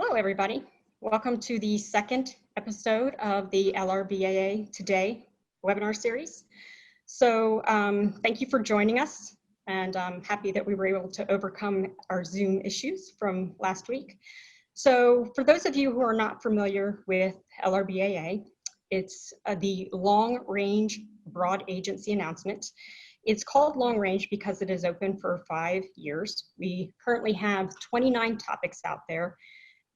Hello, everybody. Welcome to the second episode of the LRBAA Today webinar series. So thank you for joining us, and I'm happy that we were able to overcome our Zoom issues from last week. So for those of you who are not familiar with LRBAA, it's the Long Range Broad Agency Announcement. It's called Long Range because it is open for 5 years. We currently have 29 topics out there.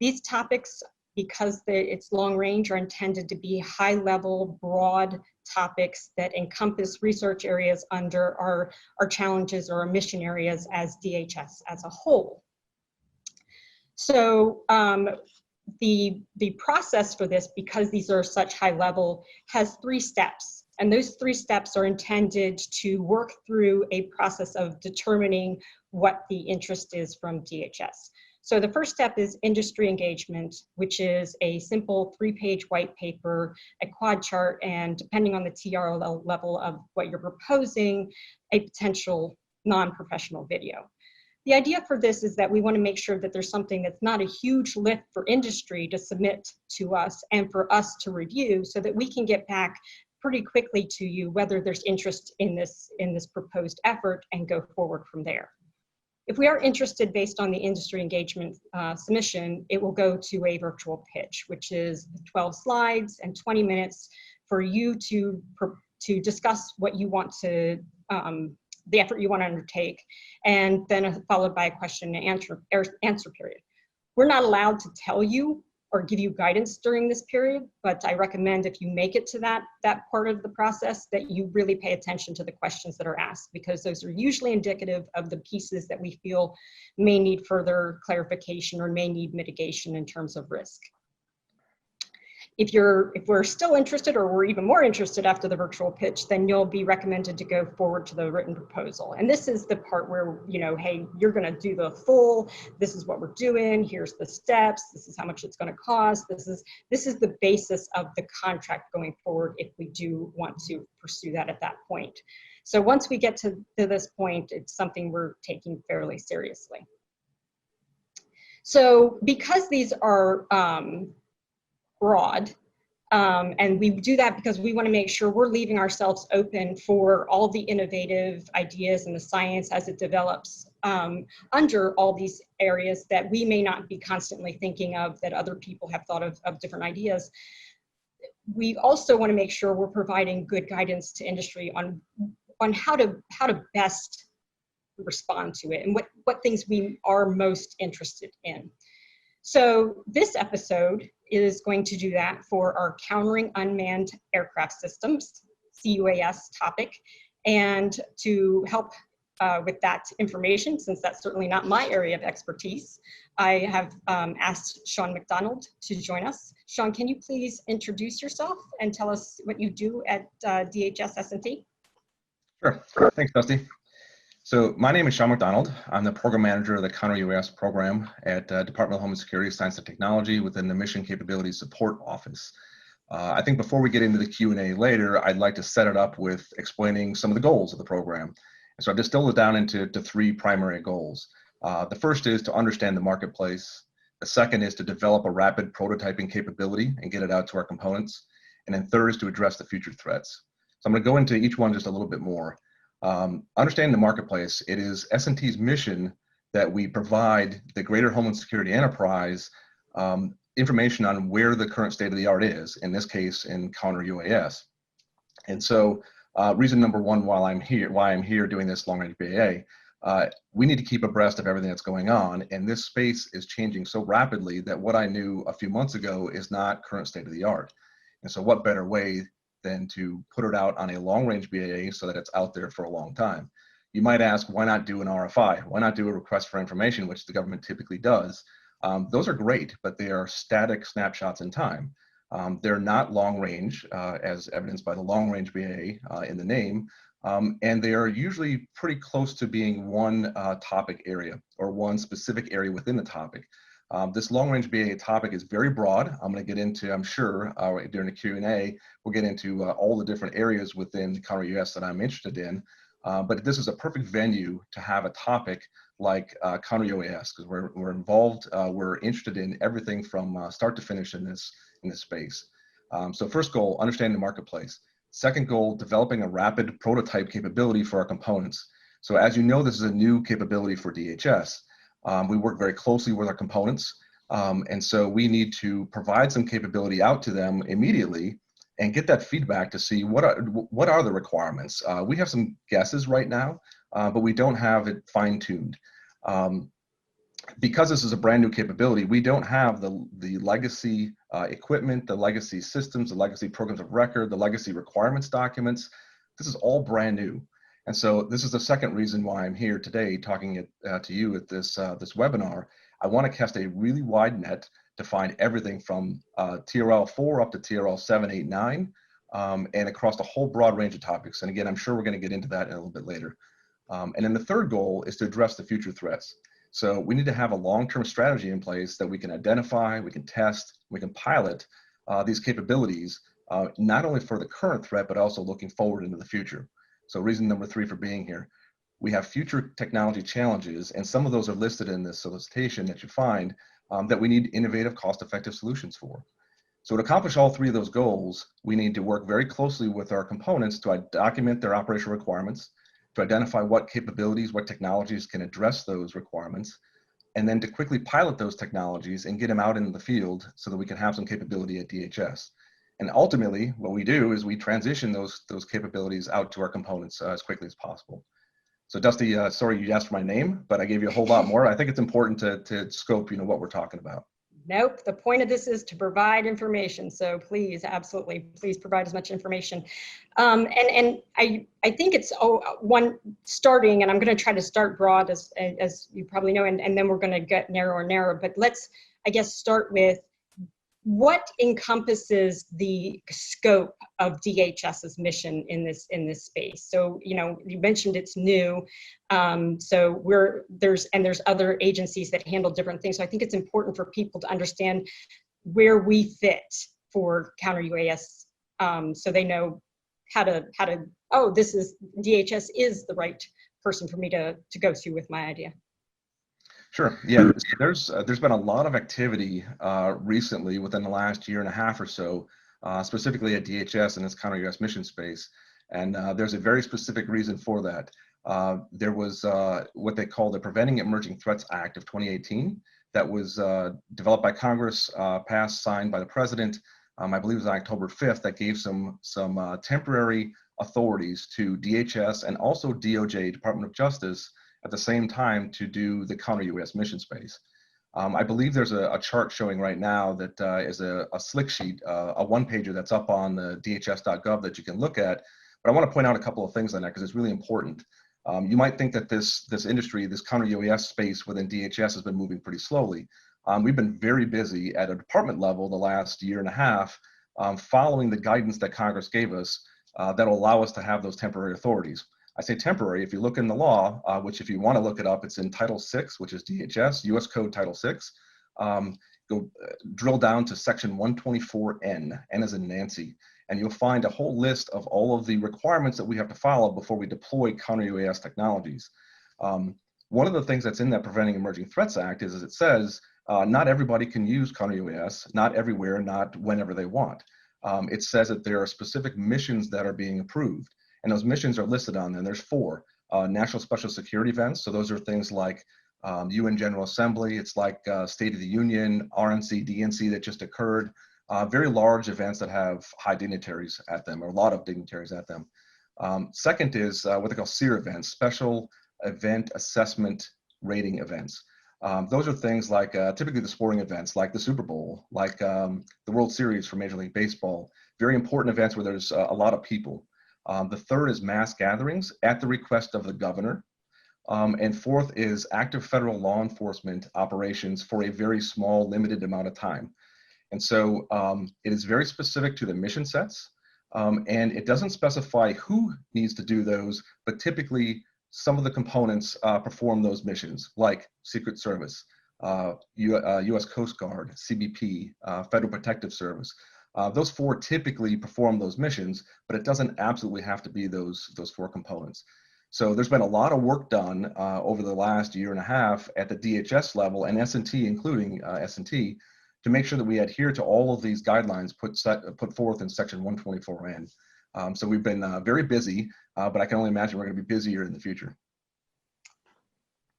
These topics, because it's long range, are intended to be high-level, broad topics that encompass research areas under our challenges or our mission areas as DHS as a whole. So the process for this, because these are such high level, has 3 steps. And those 3 steps are intended to work through a process of determining what the interest is from DHS. So the first step is industry engagement, which is a simple 3-page white paper, a quad chart, and depending on the TRL level of what you're proposing, a potential non-professional video. The idea for this is that we want to make sure that there's something that's not a huge lift for industry to submit to us and for us to review so that we can get back pretty quickly to you whether there's interest in this proposed effort and go forward from there. If we are interested based on the industry engagement submission, it will go to a virtual pitch, which is 12 slides and 20 minutes for you to discuss what you want to, the effort you want to undertake, and then followed by a question and answer period. We're not allowed to tell you or give you guidance during this period, but I recommend if you make it to that part of the process that you really pay attention to the questions that are asked, because those are usually indicative of the pieces that we feel may need further clarification or may need mitigation in terms of risk. If we're still interested, or we're even more interested after the virtual pitch, then you'll be recommended to go forward to the written proposal. And this is the part where, hey, you're going to do the full, this is what we're doing, here's the steps, this is how much it's going to cost, this is the basis of the contract going forward if we do want to pursue that at that point. So once we get to this point, it's something we're taking fairly seriously. So because these are broad, and we do that because we want to make sure we're leaving ourselves open for all the innovative ideas and the science as it develops under all these areas that we may not be constantly thinking of, that other people have thought of different ideas. We also want to make sure we're providing good guidance to industry on how to best respond to it and what things we are most interested in. So this episode is going to do that for our Countering Unmanned Aircraft Systems, CUAS topic. And to help with that information, since that's certainly not my area of expertise, I have asked Shawn McDonald to join us. Shawn, can you please introduce yourself and tell us what you do at DHS S&T? Sure, thanks, Dusty. So my name is Shawn McDonald. I'm the program manager of the Counter-UAS program at Department of Homeland Security Science and Technology within the Mission Capability Support Office. I think before we get into the Q&A later, I'd like to set it up with explaining some of the goals of the program. And so I've distilled it down into 3 primary goals. The first is to understand the marketplace. The second is to develop a rapid prototyping capability and get it out to our components. And then third is to address the future threats. So I'm going to go into each one just a little bit more. Understanding the marketplace, it is S&T's mission that we provide the greater Homeland Security enterprise information on where the current state of the art is, in this case in counter-UAS. And so reason number 1 why I'm here doing this long-range BAA, we need to keep abreast of everything that's going on, and this space is changing so rapidly that what I knew a few months ago is not current state of the art. And so what better way than to put it out on a long-range BAA so that it's out there for a long time. You might ask, why not do an RFI? Why not do a request for information, which the government typically does? Those are great, but they are static snapshots in time. They're not long-range, as evidenced by the long-range BAA in the name, and they are usually pretty close to being one topic area or one specific area within the topic. This long-range BAA topic is very broad. I'm going to get into, I'm sure, during the Q&A, we'll get into all the different areas within counter-UAS that I'm interested in. But this is a perfect venue to have a topic like counter UAS, because we're involved, we're interested in everything from start to finish in this space. So first goal, understanding the marketplace. Second goal, developing a rapid prototype capability for our components. So as you know, this is a new capability for DHS. We work very closely with our components, and so we need to provide some capability out to them immediately and get that feedback to see what are the requirements. We have some guesses right now, but we don't have it fine-tuned. Because this is a brand new capability, we don't have the legacy equipment, the legacy systems, the legacy programs of record, the legacy requirements documents. This is all brand new. And so this is the second reason why I'm here today talking to you at this webinar. I want to cast a really wide net to find everything from TRL 4 up to TRL 7, 8, 9, and across a whole broad range of topics. And again, I'm sure we're going to get into that in a little bit later. And then the third goal is to address the future threats. So we need to have a long-term strategy in place that we can identify, we can test, we can pilot these capabilities, not only for the current threat, but also looking forward into the future. So reason number 3 for being here, we have future technology challenges, and some of those are listed in this solicitation that you find that we need innovative, cost-effective solutions for. So to accomplish all 3 of those goals, we need to work very closely with our components to document their operational requirements, to identify what capabilities, what technologies can address those requirements, and then to quickly pilot those technologies and get them out into the field so that we can have some capability at DHS. And ultimately, what we do is we transition those capabilities out to our components as quickly as possible. So Dusty, sorry you asked for my name, but I gave you a whole lot more. I think it's important to scope, what we're talking about. Nope, the point of this is to provide information. So please, absolutely, please provide as much information. And I think it's one starting, and I'm going to try to start broad as you probably know, and then we're going to get narrower and narrower. But let's, I guess, start with what encompasses the scope of DHS's mission in this space. So you mentioned it's new, so there's other agencies that handle different things. So I think it's important for people to understand where we fit for counter UAS, so they know how to this is DHS is the right person for me to go to with my idea. Sure. Yeah, there's been a lot of activity recently within the last year and a half or so, specifically at DHS and its counter UAS mission space. And there's a very specific reason for that. There was what they call the Preventing Emerging Threats Act of 2018 that was developed by Congress, passed, signed by the President. I believe it was on October 5th, that gave some temporary authorities to DHS and also DOJ, Department of Justice, at the same time to do the counter UAS mission space. I believe there's a chart showing right now that is a slick sheet, a one-pager that's up on the dhs.gov that you can look at. But I want to point out a couple of things on that because it's really important. You might think that this industry, this counter UAS space within DHS has been moving pretty slowly. We've been very busy at a department level the last year and a half, following the guidance that Congress gave us that'll allow us to have those temporary authorities. I say temporary. If you look in the law, which if you want to look it up, it's in Title 6, which is DHS, U.S. Code Title 6. Go drill down to Section 124N, N as in Nancy, and you'll find a whole list of all of the requirements that we have to follow before we deploy counter UAS technologies. One of the things that's in that Preventing Emerging Threats Act is it says not everybody can use counter UAS, not everywhere, not whenever they want. It says that there are specific missions that are being approved. And those missions are listed on there. There's 4 national special security events. So those are things like UN General Assembly. It's like State of the Union, RNC, DNC that just occurred. Very large events that have high dignitaries at them, or a lot of dignitaries at them. Second is what they call SEER events, Special Event Assessment Rating events. Those are things like typically the sporting events, like the Super Bowl, like the World Series for Major League Baseball. Very important events where there's a lot of people. The third is mass gatherings at the request of the governor. And fourth is active federal law enforcement operations for a very small, limited amount of time. And so it is very specific to the mission sets, and it doesn't specify who needs to do those, but typically some of the components perform those missions, like Secret Service, U.S. Coast Guard, CBP, Federal Protective Service. Those 4 typically perform those missions, but it doesn't absolutely have to be those 4 components. So there's been a lot of work done over the last year and a half at the DHS level and S&T, including S&T, to make sure that we adhere to all of these guidelines put forth in Section 124N. So we've been very busy, but I can only imagine we're going to be busier in the future.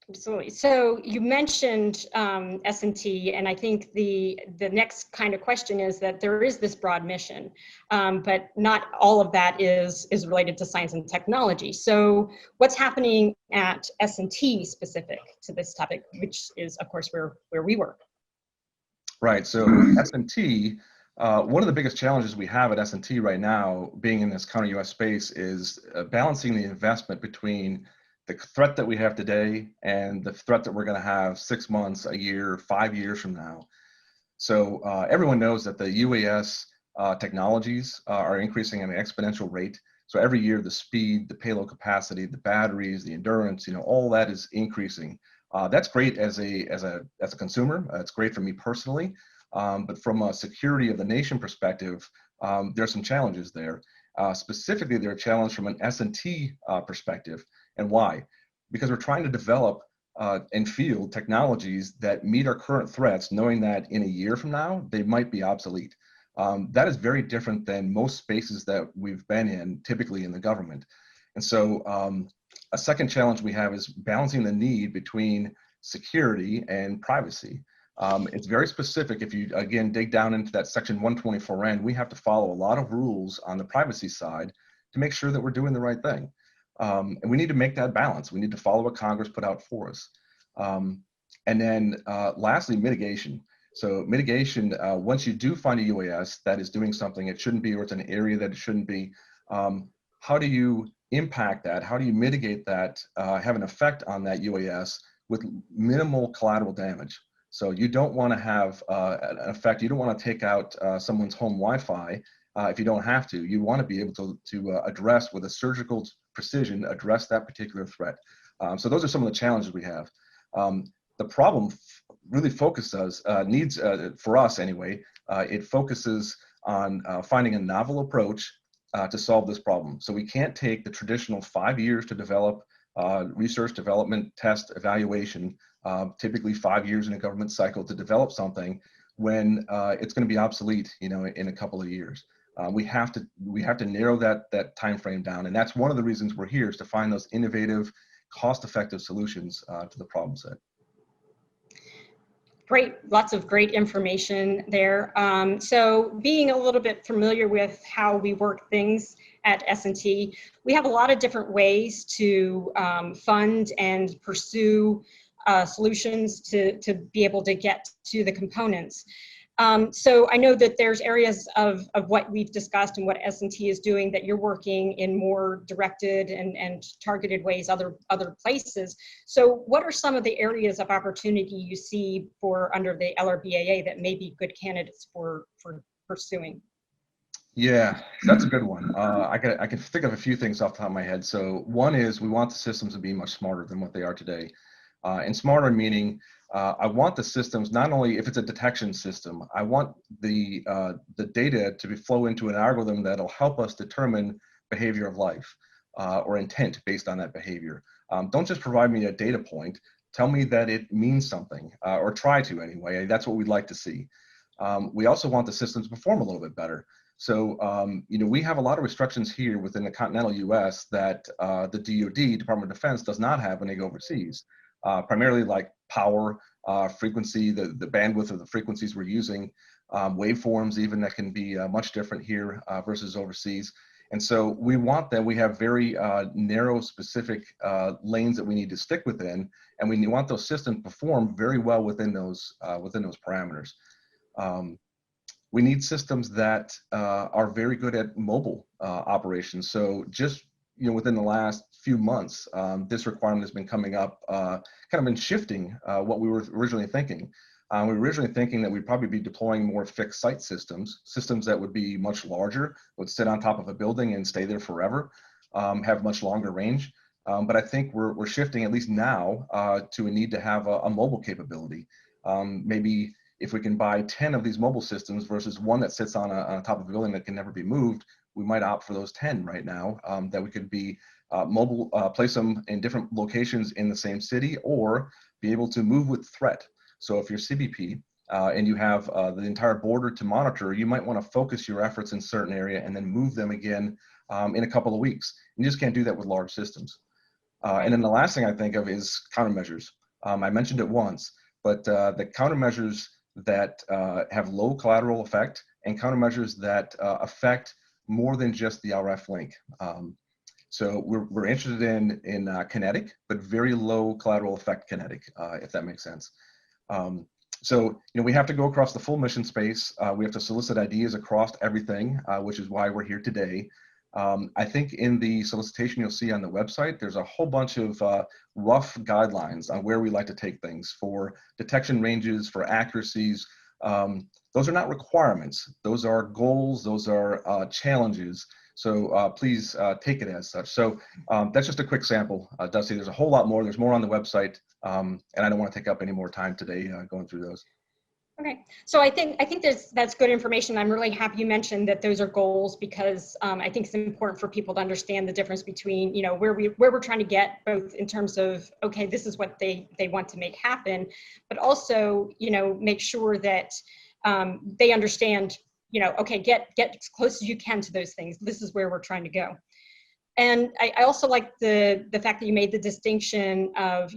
Absolutely. So you mentioned S&T, and I think the next kind of question is that there is this broad mission, but not all of that is related to science and technology. So what's happening at S&T specific to this topic, which is, of course, where we work? Right. So S&T, one of the biggest challenges we have at S&T right now, being in this counter-UAS space, is balancing the investment between the threat that we have today and the threat that we're going to have 6 months, a year, 5 years from now. So everyone knows that the UAS technologies are increasing at an exponential rate. So every year, the speed, the payload capacity, the batteries, the endurance, all that is increasing. That's great as a consumer. It's great for me personally. But from a security of the nation perspective, there are some challenges there. Specifically, there are challenges from an S&T perspective. And why? Because we're trying to develop and field technologies that meet our current threats, knowing that in a year from now, they might be obsolete. That is very different than most spaces that we've been in, typically in the government. And so a second challenge we have is balancing the need between security and privacy. It's very specific. If you, again, dig down into that Section 124N, we have to follow a lot of rules on the privacy side to make sure that we're doing the right thing. And we need to make that balance. We need to follow what Congress put out for us. And then lastly, mitigation. So mitigation, once you do find a UAS that is doing something it shouldn't be, or it's an area that it shouldn't be, how do you impact that? How do you mitigate that, have an effect on that UAS with minimal collateral damage? So you don't want to have an effect. You don't want to take out someone's home Wi-Fi if you don't have to. You want to be able to address with a surgical precision, address that particular threat. So those are some of the challenges we have. The problem really needs for us anyway, it focuses on finding a novel approach to solve this problem. So we can't take the traditional 5 years to develop research, development, test, evaluation, typically 5 years in a government cycle to develop something when it's going to be obsolete, in a couple of years. We have to narrow that time frame down, and that's one of the reasons we're here, is to find those innovative, cost-effective solutions to the problem set. Great, lots of great information there. So being a little bit familiar with how we work things at S&T, we have a lot of different ways to fund and pursue solutions to be able to get to the components. So I know that there's areas of what we've discussed and what S&T is doing that you're working in more directed and targeted ways other places. So what are some of the areas of opportunity you see for under the LRBAA that may be good candidates for pursuing? Yeah, that's a good one. I can think of a few things off the top of my head. So one is we want the systems to be much smarter than what they are today. And smarter meaning I want the systems, not only if it's a detection system, I want the data to flow into an algorithm that'll help us determine behavior of life or intent based on that behavior. Don't just provide me a data point. Tell me that it means something, or try to anyway. That's what we'd like to see. We also want the systems to perform a little bit better. So, we have a lot of restrictions here within the continental US that the DoD, Department of Defense, does not have when they go overseas. Primarily like power, frequency, the bandwidth of the frequencies we're using, waveforms even that can be much different here versus overseas. And so we want that we have very narrow, specific lanes that we need to stick within, and we want those systems to perform very well within those parameters. We need systems that are very good at mobile operations. So just within the last few months, this requirement has been coming up, kind of been shifting what we were originally thinking. We were originally thinking that we'd probably be deploying more fixed site systems that would be much larger, would sit on top of a building and stay there forever, have much longer range. But I think we're shifting, at least now, to a need to have a mobile capability. Maybe if we can buy 10 of these mobile systems versus one that sits on top of a building that can never be moved, we might opt for those 10 right now, that we could be place them in different locations in the same city, or be able to move with threat. So if you're CBP and you have the entire border to monitor, you might want to focus your efforts in a certain area and then move them again in a couple of weeks. You just can't do that with large systems. And then the last thing I think of is countermeasures. I mentioned it once, but the countermeasures that have low collateral effect and countermeasures that affect more than just the RF link. So we're interested in kinetic, but very low collateral effect kinetic, if that makes sense. So we have to go across the full mission space. We have to solicit ideas across everything, which is why we're here today. I think in the solicitation you'll see on the website, there's a whole bunch of rough guidelines on where we like to take things for detection ranges, for accuracies. Those are not requirements. Those are goals. Those are challenges. So please take it as such. So that's just a quick sample, Dusty. There's a whole lot more. There's more on the website, and I don't want to take up any more time today going through those. Okay, so I think that's good information. I'm really happy you mentioned that those are goals, because I think it's important for people to understand the difference between where we're trying to get, both in terms of, okay, this is what they want to make happen, but also make sure that they understand, okay, get as close as you can to those things. This is where we're trying to go. And I also like the fact that you made the distinction of,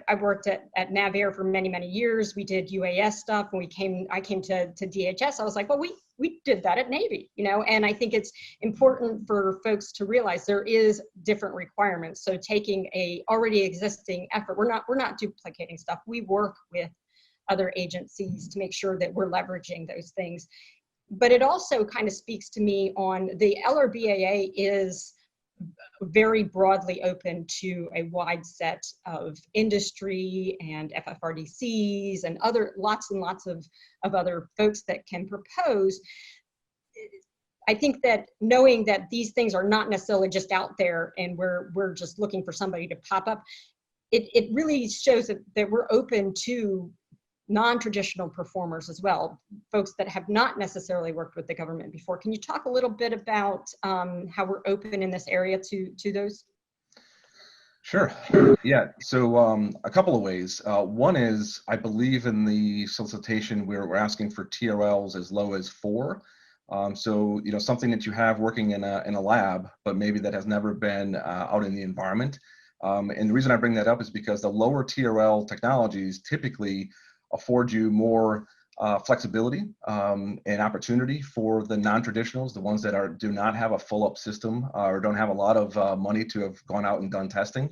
I've worked at NavAir for many, many years. We did UAS stuff. When I came to DHS, I was like, well, we did that at Navy, and I think it's important for folks to realize there is different requirements. So taking a already existing effort, we're not duplicating stuff. We work with other agencies to make sure that we're leveraging those things. But it also kind of speaks to me on the LRBAA is very broadly open to a wide set of industry and FFRDCs and lots and lots of other folks that can propose. I think that knowing that these things are not necessarily just out there and we're just looking for somebody to pop up, it really shows that we're open to non-traditional performers as well, folks that have not necessarily worked with the government before. Can you talk a little bit about how we're open in this area to those? Sure. Yeah. So a couple of ways. One is, I believe in the solicitation we're asking for TRLs as low as 4. So something that you have working in a lab, but maybe that has never been out in the environment. And the reason I bring that up is because the lower TRL technologies typically afford you more flexibility and opportunity for the non-traditionals, the ones that do not have a full-up system or don't have a lot of money to have gone out and done testing.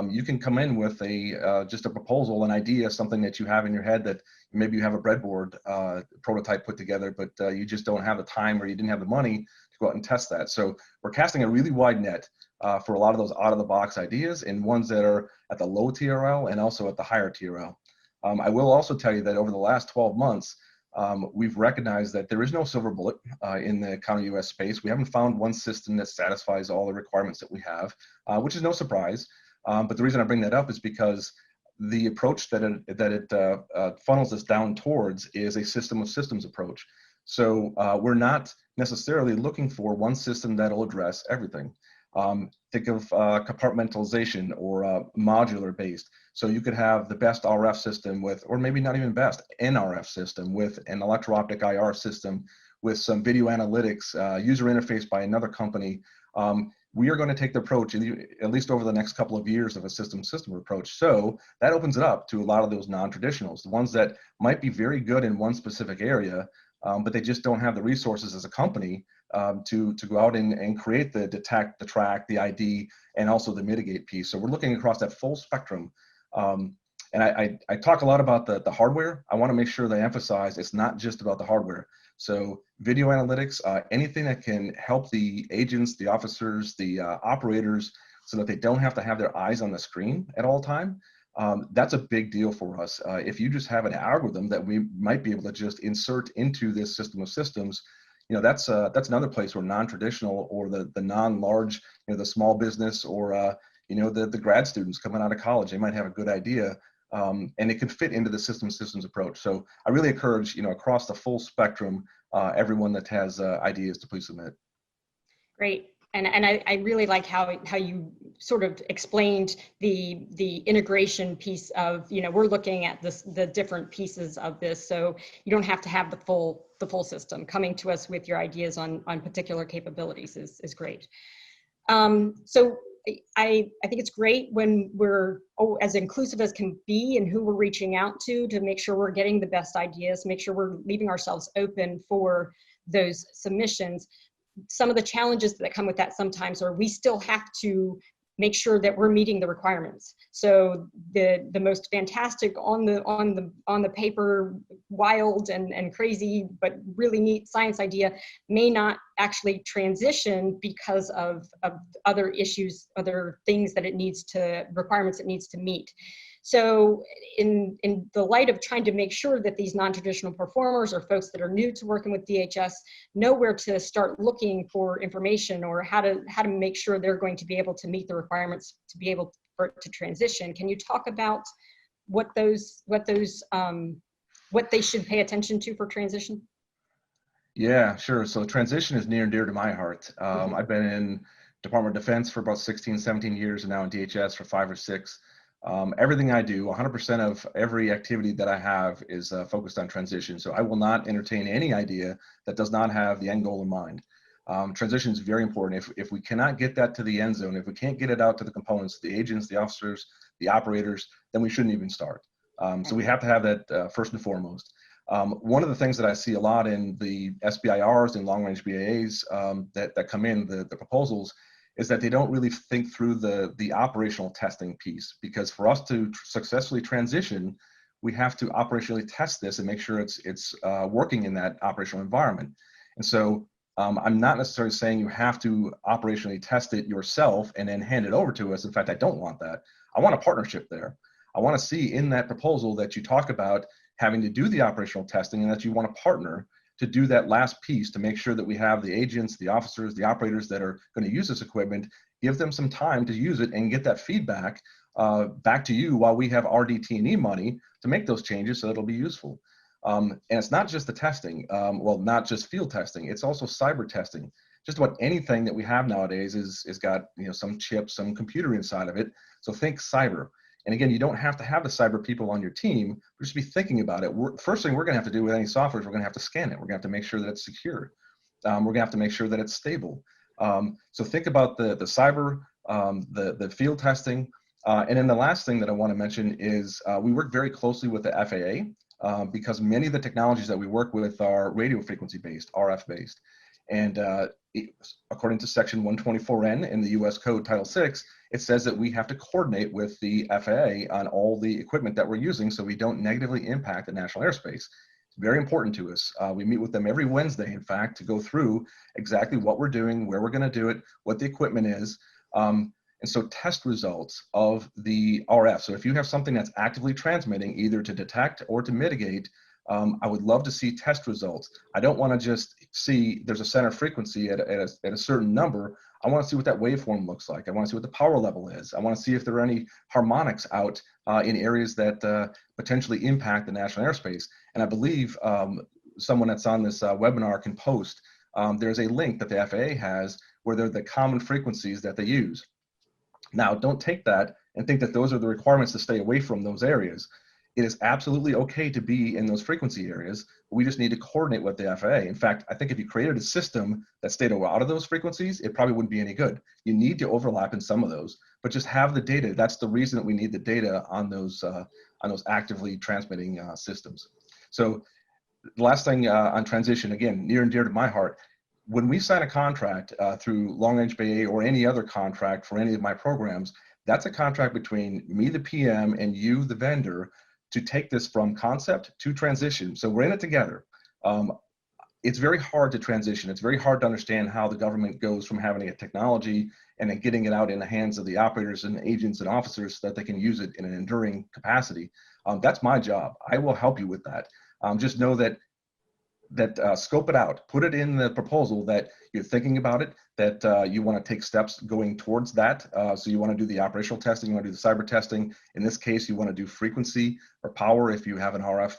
You can come in with just a proposal, an idea, something that you have in your head that maybe you have a breadboard prototype put together, but you just don't have the time or you didn't have the money to go out and test that. So we're casting a really wide net for a lot of those out-of-the-box ideas, and ones that are at the low TRL and also at the higher TRL. I will also tell you that over the last 12 months, we've recognized that there is no silver bullet in the counter-UAS space. We haven't found one system that satisfies all the requirements that we have, which is no surprise. But the reason I bring that up is because the approach that it funnels us down towards is a system of systems approach. So we're not necessarily looking for one system that'll address everything. Think of compartmentalization or modular based. So you could have the best RF system with, or maybe not even best, NRF system with an electro-optic IR system with some video analytics, user interface by another company. We are going to take the approach, at least over the next couple of years, of a system approach. So that opens it up to a lot of those non-traditionals, the ones that might be very good in one specific area, but they just don't have the resources as a company to go out and create the detect, the track, the ID, and also the mitigate piece. So we're looking across that full spectrum. And I talk a lot about the hardware. I want to make sure that I emphasize it's not just about the hardware. So video analytics, anything that can help the agents, the officers, the operators, so that they don't have to have their eyes on the screen at all time. That's a big deal for us. If you just have an algorithm that we might be able to just insert into this system of systems, that's another place where non-traditional or the non-large, the small business or the grad students coming out of college, they might have a good idea, and it could fit into the systems approach. So I really encourage, across the full spectrum, everyone that has ideas to please submit. Great. And I really like how you sort of explained the integration piece of, we're looking at the different pieces of this, so you don't have to have the full system. Coming to us with your ideas on particular capabilities is great. So I think it's great when we're as inclusive as can be in who we're reaching out to make sure we're getting the best ideas, make sure we're leaving ourselves open for those submissions. Some of the challenges that come with that sometimes are we still have to make sure that we're meeting the requirements. So the most fantastic on the paper, wild and crazy, but really neat science idea may not actually transition because of other issues, other things that requirements it needs to meet. So in the light of trying to make sure that these non-traditional performers or folks that are new to working with DHS know where to start looking for information or how to make sure they're going to be able to meet the requirements to be able to transition, can you talk about what they should pay attention to for transition? Yeah, sure. So transition is near and dear to my heart. I've been in Department of Defense for about 16, 17 years and now in DHS for 5 or 6. Everything I do, 100% of every activity that I have is focused on transition. So I will not entertain any idea that does not have the end goal in mind. Transition is very important. If we cannot get that to the end zone, if we can't get it out to the components, the agents, the officers, the operators, then we shouldn't even start. So we have to have that first and foremost. One of the things that I see a lot in the SBIRs and long-range BAAs that come in, the proposals, is that they don't really think through the operational testing piece, because for us to successfully transition, we have to operationally test this and make sure it's working in that operational environment. And so I'm not necessarily saying you have to operationally test it yourself and then hand it over to us. In fact, I don't want that. I want a partnership there. I want to see in that proposal that you talk about having to do the operational testing and that you want to partner to do that last piece to make sure that we have the agents, the officers, the operators that are going to use this equipment, give them some time to use it and get that feedback back to you while we have RDT&E money to make those changes so it'll be useful. And it's not just the testing, well, not just field testing, it's also cyber testing. Just about anything that we have nowadays is got some chip, some computer inside of it. So think cyber. And again, you don't have to have the cyber people on your team, but just be thinking about it. First thing we're going to have to do with any software is we're going to have to scan it. We're going to have to make sure that it's secure. We're going to have to make sure that it's stable. So think about the cyber, the field testing. And then the last thing that I want to mention is we work very closely with the FAA because many of the technologies that we work with are radio frequency based, RF based. And according to Section 124N in the U.S. Code Title VI, it says that we have to coordinate with the FAA on all the equipment that we're using so we don't negatively impact the national airspace. It's very important to us. We meet with them every Wednesday, in fact, to go through exactly what we're doing, where we're going to do it, what the equipment is. And so test results of the RF. So if you have something that's actively transmitting either to detect or to mitigate, I would love to see test results. I don't want to just see there's a center frequency at a certain number. I want to see what that waveform looks like. I want to see what the power level is. I want to see if there are any harmonics out in areas that potentially impact the national airspace. And I believe someone that's on this webinar can post. There's a link that the FAA has where they're the common frequencies that they use. Now, don't take that and think that those are the requirements to stay away from those areas. It is absolutely okay to be in those frequency areas. We just need to coordinate with the FAA. In fact, I think if you created a system that stayed out of those frequencies, it probably wouldn't be any good. You need to overlap in some of those, but just have the data. That's the reason that we need the data on those actively transmitting systems. So the last thing on transition, again, near and dear to my heart, when we sign a contract through Long Range BAA or any other contract for any of my programs, that's a contract between me, the PM, and you, the vendor, to take this from concept to transition. So we're in it together. It's very hard to transition. It's very hard to understand how the government goes from having a technology and then getting it out in the hands of the operators and agents and officers so that they can use it in an enduring capacity. That's my job. I will help you with that. Just know that scope it out, put it in the proposal that you're thinking about it, that you want to take steps going towards that. So you want to do the operational testing, you want to do the cyber testing. In this case, you want to do frequency or power if you have an RF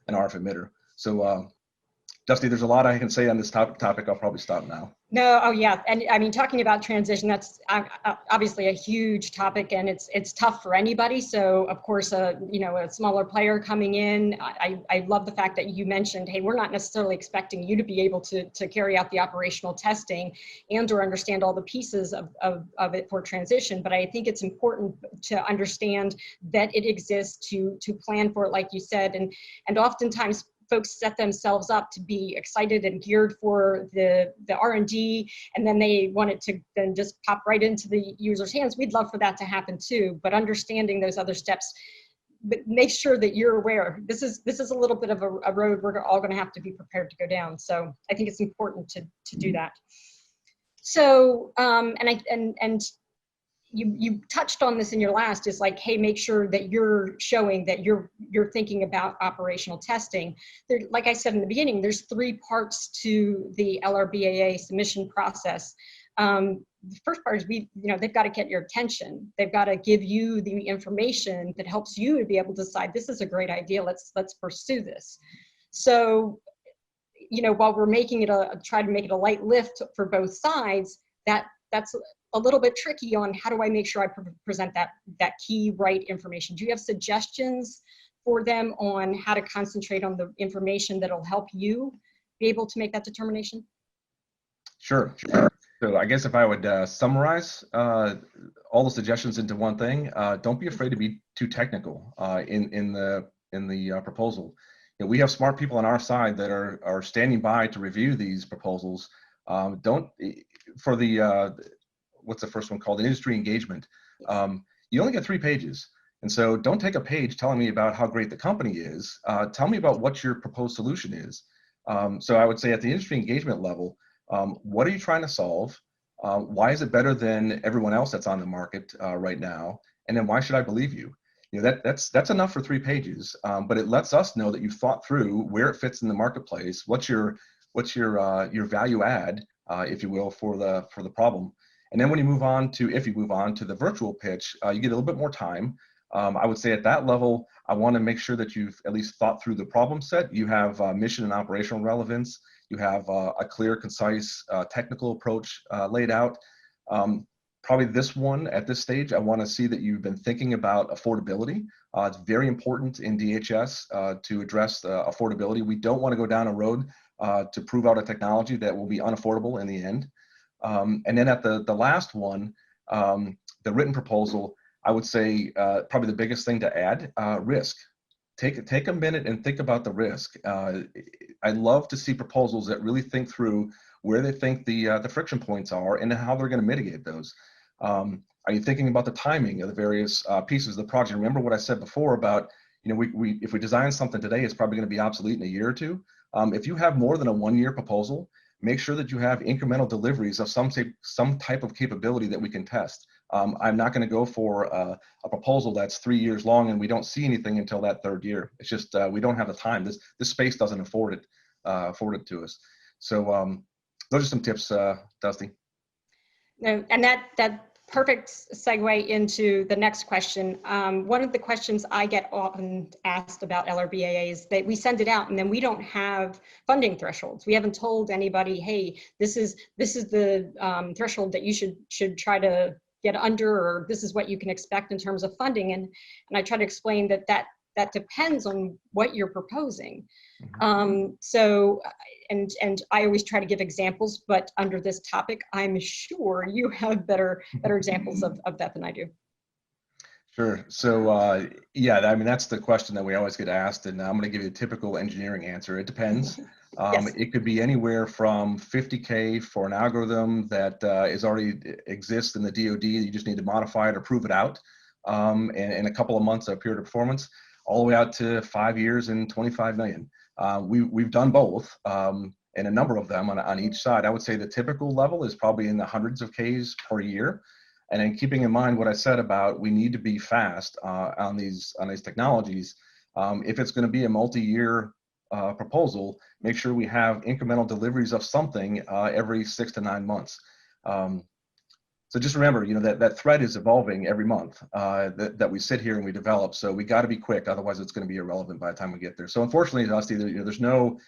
emitter. So Dusty, there's a lot I can say on this topic. I'll probably stop now. No, oh yeah, and I mean, talking about transition, that's obviously a huge topic, and it's tough for anybody. So of course, you know, a smaller player coming in, I love the fact that you mentioned, hey, we're not necessarily expecting you to be able to carry out the operational testing and or understand all the pieces of it for transition. But I think it's important to understand that it exists to plan for it, like you said, and oftentimes folks set themselves up to be excited and geared for the R&D, and then they want it to then just pop right into the user's hands. We'd love for that to happen too, but understanding those other steps, but make sure that you're aware. This is a little bit of a road we're all going to have to be prepared to go down. So I think it's important to do that. So and you touched on this in your last, is like, hey, make sure that you're showing that you're thinking about operational testing. There, like I said in the beginning, there's 3 parts to the LRBAA submission process. The first part is they've got to get your attention. They've got to give you the information that helps you to be able to decide, this is a great idea, let's pursue this. So, you know, while we're making it try to make it a light lift for both sides, that's a little bit tricky on how do I make sure I present that key right information. Do you have suggestions for them on how to concentrate on the information that'll help you be able to make that determination? Sure. So I guess if I would summarize all the suggestions into one thing, don't be afraid to be too technical in the proposal. You know, we have smart people on our side that are standing by to review these proposals. For the what's the first one called? Industry engagement. You only get 3 pages. And so don't take a page telling me about how great the company is. Tell me about what your proposed solution is. So I would say at the industry engagement level, what are you trying to solve? Why is it better than everyone else that's on the market right now? And then why should I believe you? You know, that's enough for 3 pages, but it lets us know that you've thought through where it fits in the marketplace, what's your value add, if you will, for the problem. And then when you move on to, if you move on to the virtual pitch, you get a little bit more time. I would say at that level, I want to make sure that you've at least thought through the problem set. You have mission and operational relevance. You have a clear, concise, technical approach laid out. Probably this one at this stage, I want to see that you've been thinking about affordability. It's very important in DHS to address affordability. We don't want to go down a road to prove out a technology that will be unaffordable in the end. And then at the last one, the written proposal, I would say probably the biggest thing to add, risk. Take a minute and think about the risk. I love to see proposals that really think through where they think the friction points are and how they're going to mitigate those. Are you thinking about the timing of the various pieces of the project? Remember what I said before about, you know, if we design something today, it's probably going to be obsolete in a year or two. If you have more than a 1-year proposal, make sure that you have incremental deliveries of some type of capability that we can test. I'm not going to go for a proposal that's 3 years long and we don't see anything until that 3rd year. It's just we don't have the time. This space doesn't afford it to us. So those are some tips, Dusty. And that perfect segue into the next question. One of the questions I get often asked about LRBAA is that we send it out and then we don't have funding thresholds. We haven't told anybody, hey, this is the threshold that you should try to get under, or this is what you can expect in terms of funding. And I try to explain that depends on what you're proposing. So, and I always try to give examples, but under this topic, I'm sure you have better examples of that than I do. Sure. So yeah, I mean, that's the question that we always get asked, and I'm going to give you a typical engineering answer. It depends. Yes. It could be anywhere from $50K for an algorithm that is already exists in the DoD. You just need to modify it or prove it out in a couple of months of period of performance, all the way out to 5 years and 25 million. We've done both, and a number of them on each side. I would say the typical level is probably in the hundreds of Ks per year. And then keeping in mind what I said about we need to be fast on these technologies. If it's going to be a multi-year proposal, make sure we have incremental deliveries of something every 6 to 9 months. So just remember, that threat is evolving every month that we sit here and we develop. So we got to be quick, otherwise it's going to be irrelevant by the time we get there. So unfortunately, Dusty, there's no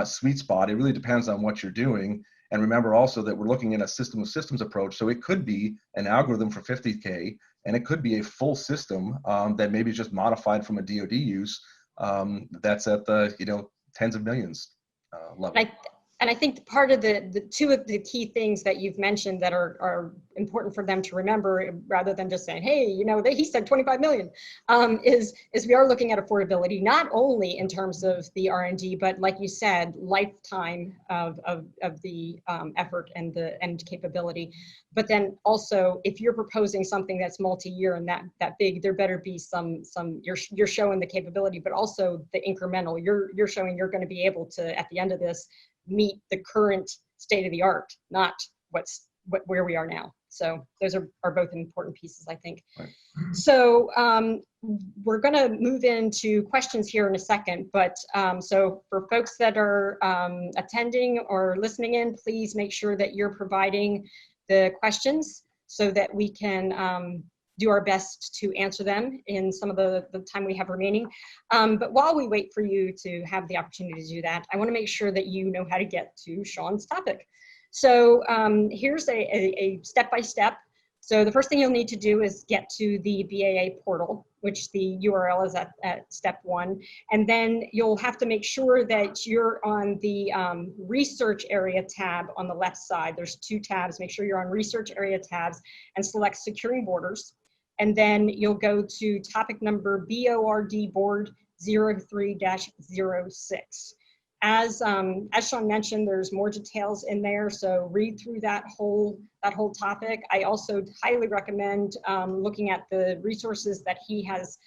sweet spot. It really depends on what you're doing. And remember also that we're looking at a system of systems approach. So it could be an algorithm for 50K, and it could be a full system that maybe is just modified from a DoD use that's at the tens of millions level. And I think part of the two of the key things that you've mentioned that are important for them to remember, rather than just saying, hey, he said 25 million, is we are looking at affordability, not only in terms of the R&D, but like you said, lifetime of the effort and the end capability. But then also, if you're proposing something that's multi-year and that big, there better be some you're showing the capability, but also the incremental. You're showing you're going to be able to, at the end of this, meet the current state of the art, not where we are now. So those are both important pieces, I think. Right. So we're going to move into questions here in a second, but so for folks that are attending or listening in, please make sure that you're providing the questions so that we can do our best to answer them in some of the time we have remaining. But while we wait for you to have the opportunity to do that, I want to make sure that you know how to get to Shawns' topic. So here's a step-by-step. So the first thing you'll need to do is get to the BAA portal, which the URL is at step 1. And then you'll have to make sure that you're on the research area tab on the left side. There's 2 tabs. Make sure you're on research area tabs and select securing borders. And then you'll go to topic number BORD board 03-06. As Shawn mentioned, there's more details in there, so read through that whole topic. I also highly recommend looking at the resources that he has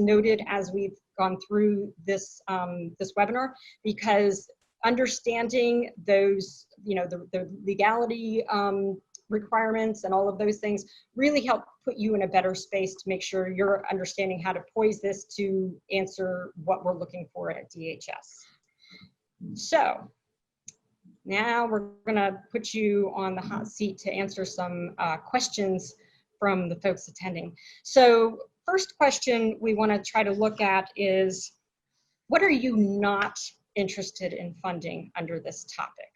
noted as we've gone through this this webinar, because understanding those, the legality requirements and all of those things really help put you in a better space to make sure you're understanding how to poise this to answer what we're looking for at DHS. So now we're going to put you on the hot seat to answer some questions from the folks attending. So first question we want to try to look at is, what are you not interested in funding under this topic?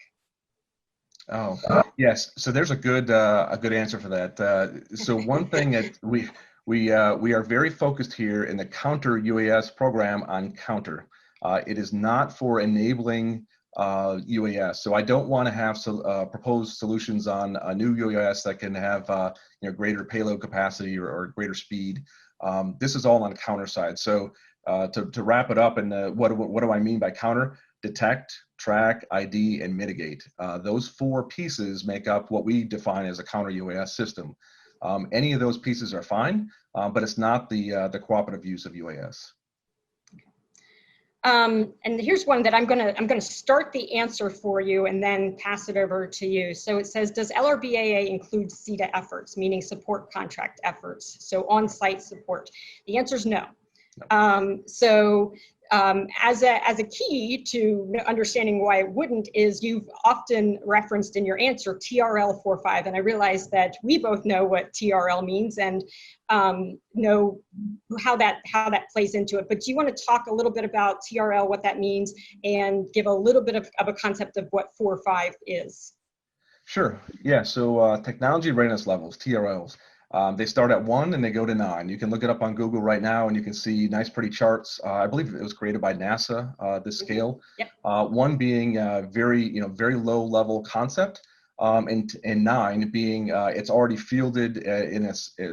Oh, yes. So there's a good answer for that. So one thing that we are very focused here in the counter UAS program on counter. It is not for enabling UAS. So I don't want to have proposed solutions on a new UAS that can have greater payload capacity or greater speed. This is all on the counter side. So to wrap it up, and what do I mean by counter? Detect, track, ID, and mitigate. Those 4 pieces make up what we define as a counter UAS system. Any of those pieces are fine, but it's not the cooperative use of UAS. And here's one that I'm gonna start the answer for you and then pass it over to you. So it says, does LRBAA include CETA efforts, meaning support contract efforts, so on-site support? The answer is no. As a key to understanding why it wouldn't is you've often referenced in your answer TRL 45, and I realize that we both know what TRL means and know how that plays into it. But do you want to talk a little bit about TRL, what that means, and give a little bit of a concept of what 4.5 is? Sure. Yeah. So technology readiness levels, TRLs. They start at 1 and they go to 9. You can look it up on Google right now and you can see nice, pretty charts. I believe it was created by NASA, this scale. Yep. 1 being very low level concept, and 9 being it's already fielded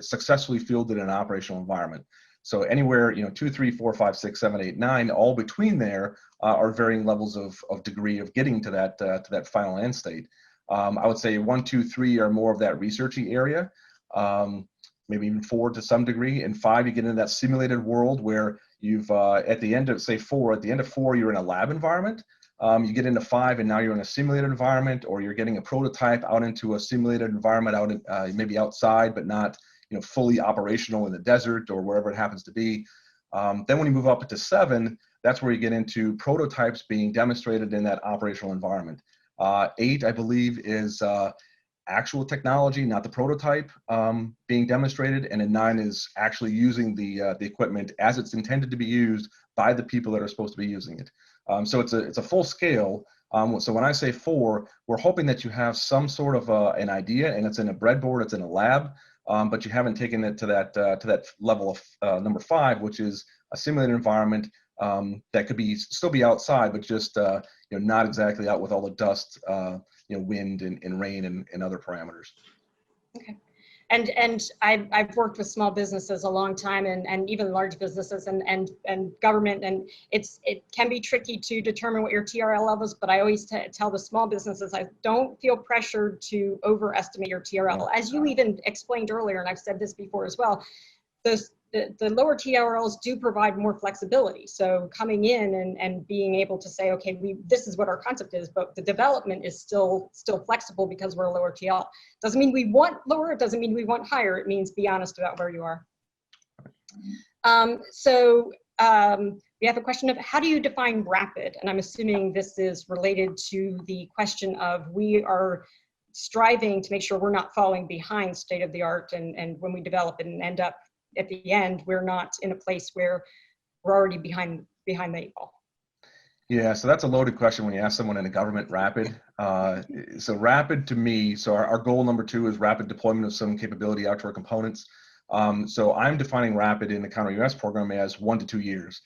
successfully fielded in an operational environment. So anywhere, 2, 3, 4, 5, 6, 7, 8, 9, all between there are varying levels of degree of getting to that final end state. I would say 1, 2, 3 are more of that researchy area. Maybe even 4 to some degree, and 5 you get into that simulated world where you've at the end of, say, 4, at the end of 4 you're in a lab environment. You get into 5 and now you're in a simulated environment, or you're getting a prototype out into a simulated environment out in, maybe outside but not fully operational in the desert or wherever it happens to be. Then when you move up to 7, that's where you get into prototypes being demonstrated in that operational environment. 8, I believe, is actual technology, not the prototype, being demonstrated, and then 9 is actually using the equipment as it's intended to be used by the people that are supposed to be using it. So it's a full scale. So when I say 4, we're hoping that you have some sort of an idea, and it's in a breadboard, it's in a lab, but you haven't taken it to that level of number 5, which is a simulated environment that could still be outside, but just not exactly out with all the dust, wind and rain and other parameters. Okay. And I've worked with small businesses a long time, and even large businesses and government, and it can be tricky to determine what your TRL levels, but I always tell the small businesses, I don't feel pressured to overestimate your TRL. As you even explained earlier, and I've said this before as well, the lower TRLs do provide more flexibility. So coming in and being able to say, okay, this is what our concept is, but the development is still flexible because we're a lower TL. Doesn't mean we want lower, it doesn't mean we want higher. It means be honest about where you are. We have a question of how do you define rapid? And I'm assuming this is related to the question of we are striving to make sure we're not falling behind state of the art, and when we develop it and end up at the end, we're not in a place where we're already behind the 8 ball. Yeah, so that's a loaded question when you ask someone in a government rapid. So rapid to me, so our goal number 2 is rapid deployment of some capability out to our components. So I'm defining rapid in the counter-UAS program as 1 to 2 years.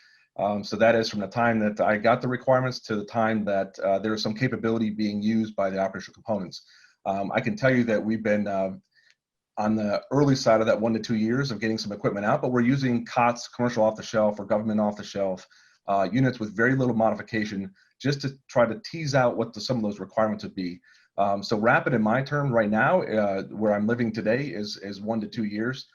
So that is from the time that I got the requirements to the time that there is some capability being used by the operational components. I can tell you that we've been on the early side of that 1 to 2 years of getting some equipment out, but we're using COTS, commercial off the shelf or government off the shelf units with very little modification, just to try to tease out what some of those requirements would be. So rapid in my term right now, where I'm living today is 1 to 2 years.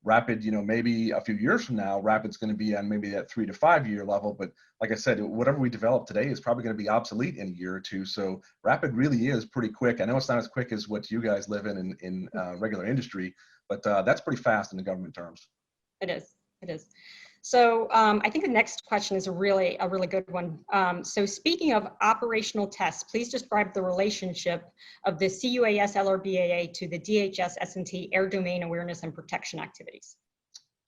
Rapid, maybe a few years from now, rapid's going to be on maybe that 3 to 5 year level. But like I said, whatever we develop today is probably going to be obsolete in a year or two. So rapid really is pretty quick. I know it's not as quick as what you guys live in regular industry, but that's pretty fast in the government terms. It is. It is. So I think the next question is a really good one. So speaking of operational tests, please describe the relationship of the CUAS LRBAA to the DHS S&T air domain awareness and protection activities.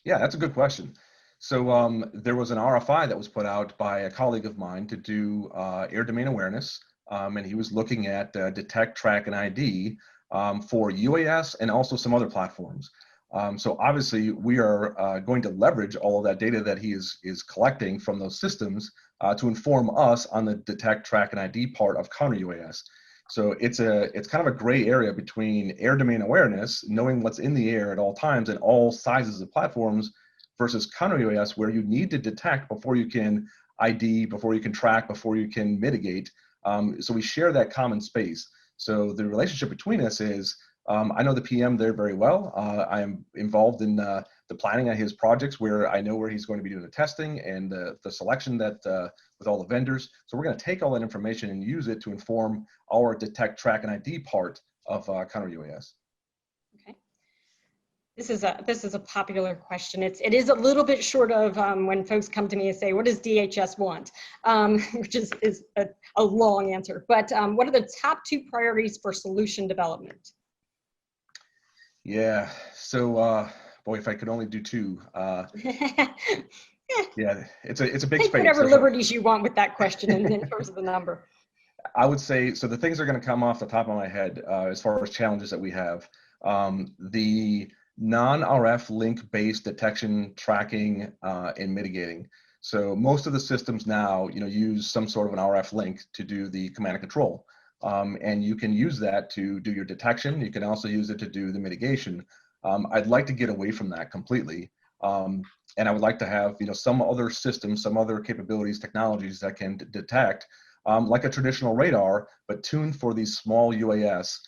Yeah, that's a good question. So there was an RFI that was put out by a colleague of mine to do air domain awareness, and he was looking at detect, track, and ID for UAS and also some other platforms. So obviously we are going to leverage all of that data that he is collecting from those systems to inform us on the detect, track, and ID part of counter UAS. So it's kind of a gray area between air domain awareness, knowing what's in the air at all times and all sizes of platforms, versus counter UAS, where you need to detect before you can ID, before you can track, before you can mitigate. So we share that common space. So the relationship between us is, I know the PM there very well. I am involved in the planning of his projects, where I know where he's going to be doing the testing and the selection with all the vendors. So we're going to take all that information and use it to inform our detect, track, and ID part of counter UAS. Okay. This is a popular question. It is a little bit short of when folks come to me and say, what does DHS want? Which is a long answer. But what are the top 2 priorities for solution development? Yeah, so boy, if I could only do 2. Yeah, it's a big Take space. Whatever liberties you want with that question in terms of the number. I would say, so the things are going to come off the top of my head as far as challenges that we have. The non-RF link-based detection, tracking, and mitigating. So most of the systems now, use some sort of an RF link to do the command and control. And you can use that to do your detection. You can also use it to do the mitigation. I'd like to get away from that completely. And I would like to have, some other systems, some other capabilities, technologies that can detect, like a traditional radar, but tuned for these small UAS,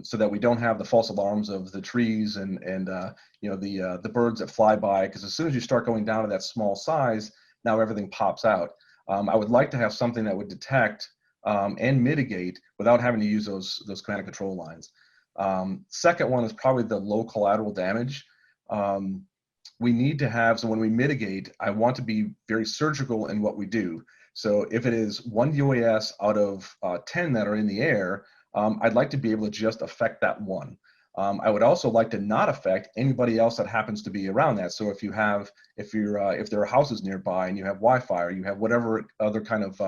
so that we don't have the false alarms of the trees and the birds that fly by. Because as soon as you start going down to that small size, now everything pops out. I would like to have something that would detect and mitigate without having to use those command and control lines. Second one is probably the low collateral damage. We need to have, so when we mitigate, I want to be very surgical in what we do. So if it is 1 UAS out of 10 that are in the air, I'd like to be able to just affect that one. I would also like to not affect anybody else that happens to be around that. So if you have, if there are houses nearby and you have Wi-Fi, or you have whatever other kind of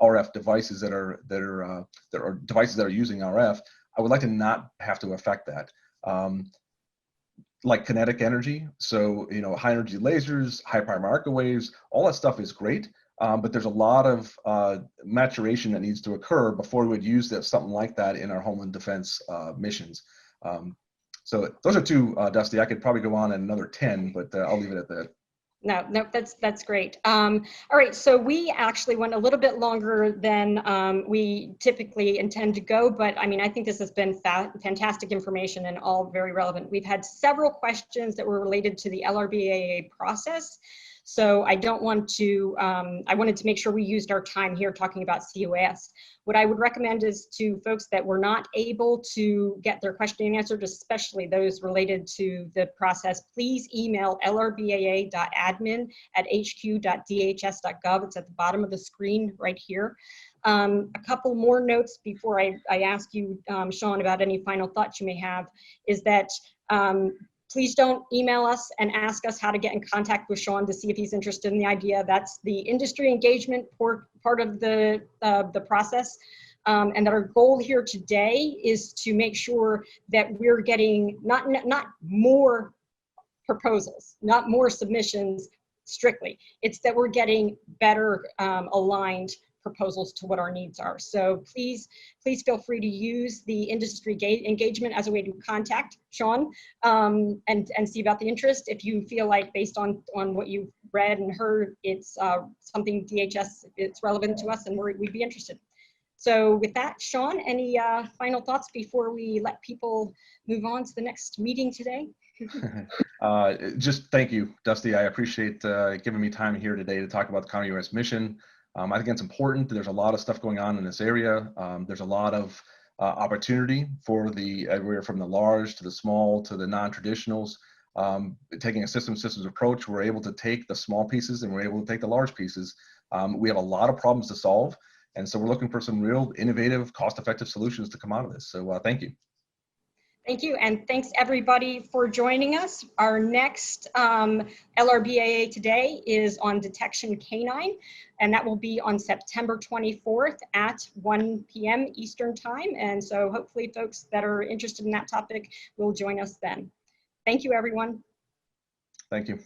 RF devices that are devices that are using RF, I would like to not have to affect that. Like kinetic energy, so high energy lasers, high power microwaves, all that stuff is great. But there's a lot of maturation that needs to occur before we would use something like that in our homeland defense missions. So those are two, Dusty. I could probably go on another 10, but I'll leave it at that. No, that's great. All right, so we actually went a little bit longer than we typically intend to go, but I mean, I think this has been fantastic information and all very relevant. We've had several questions that were related to the LRBAA process. So I don't want to, I wanted to make sure we used our time here talking about CUAS. What I would recommend is to folks that were not able to get their question answered, especially those related to the process, please email lrbaa.admin@hq.dhs.gov. It's at the bottom of the screen right here. A couple more notes before I ask you, Shawn, about any final thoughts you may have, is that please don't email us and ask us how to get in contact with Shawn to see if he's interested in the idea. That's the industry engagement part of the process. And that our goal here today is to make sure that we're getting not more proposals, not more submissions strictly. It's that we're getting better aligned proposals to what our needs are. So please feel free to use the industry engagement as a way to contact Shawn and see about the interest. If you feel like based on what you've read and heard, it's something DHS, it's relevant to us and we'd be interested. So with that, Shawn, any final thoughts before we let people move on to the next meeting today? Just thank you, Dusty. I appreciate giving me time here today to talk about the counter-UAS mission. I think it's important. There's a lot of stuff going on in this area. There's a lot of opportunity for everywhere from the large to the small to the non-traditionals. Taking a systems approach, we're able to take the small pieces and we're able to take the large pieces. We have a lot of problems to solve. And so we're looking for some real innovative, cost-effective solutions to come out of this. So thank you. Thank you, and thanks everybody for joining us. Our next LRBAA Today is on detection canine, and that will be on September 24th at 1 p.m. Eastern Time. And so hopefully folks that are interested in that topic will join us then. Thank you, everyone. Thank you.